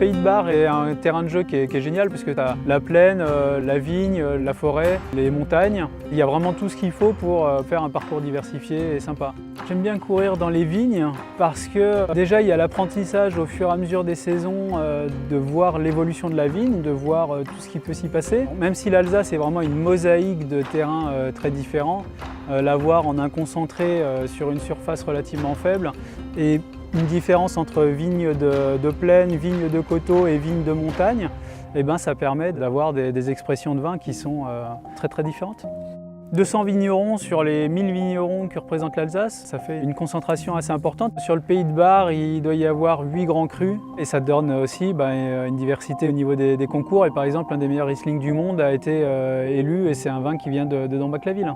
Pays de Bar est un terrain de jeu qui est génial parce que tu as la plaine, la vigne, la forêt, les montagnes. Il y a vraiment tout ce qu'il faut pour faire un parcours diversifié et sympa. J'aime bien courir dans les vignes parce que déjà il y a l'apprentissage au fur et à mesure des saisons de voir l'évolution de la vigne, de voir tout ce qui peut s'y passer. Même si l'Alsace est vraiment une mosaïque de terrains très différents, la voir en un concentré sur une surface relativement faible et une différence entre vignes de plaine, vignes de coteaux et vignes de montagne, eh ben, ça permet d'avoir des expressions de vin qui sont très différentes. 200 vignerons sur les 1000 vignerons que représente l'Alsace, ça fait une concentration assez importante. Sur le Pays de Bar, il doit y avoir 8 grands crus et ça donne aussi une diversité au niveau des concours. Et par exemple, un des meilleurs Riesling du monde a été élu et c'est un vin qui vient de Dambach-la-Ville.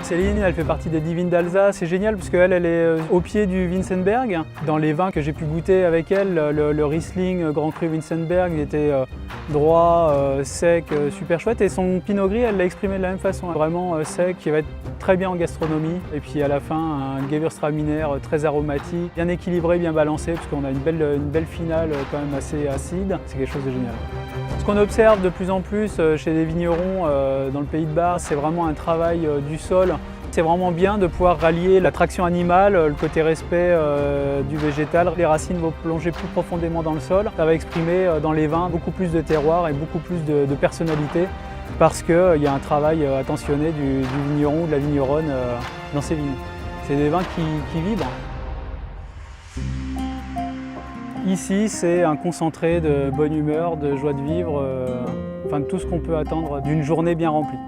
Céline, elle fait partie des divines d'Alsace, c'est génial parce qu'elle est au pied du Vinzenberg. Dans les vins que j'ai pu goûter avec elle, le Riesling Grand Cru Vinzenberg il était droit, sec, super chouette. Et son Pinot Gris, elle l'a exprimé de la même façon, vraiment sec, qui va être très bien en gastronomie. Et puis à la fin, un Gewürztraminer très aromatique, bien équilibré, bien balancé, parce qu'on a une belle finale quand même assez acide. C'est quelque chose de génial. Ce qu'on observe de plus en plus chez les vignerons dans le Pays de Bar, c'est vraiment un travail du sol. C'est vraiment bien de pouvoir rallier l'attraction animale, le côté respect du végétal. Les racines vont plonger plus profondément dans le sol. Ça va exprimer dans les vins beaucoup plus de terroir et beaucoup plus de personnalité parce qu'il y a un travail attentionné du vigneron ou de la vigneronne dans ces vignes. C'est des vins qui vibrent. Ici, c'est un concentré de bonne humeur, de joie de vivre, enfin de tout ce qu'on peut attendre d'une journée bien remplie.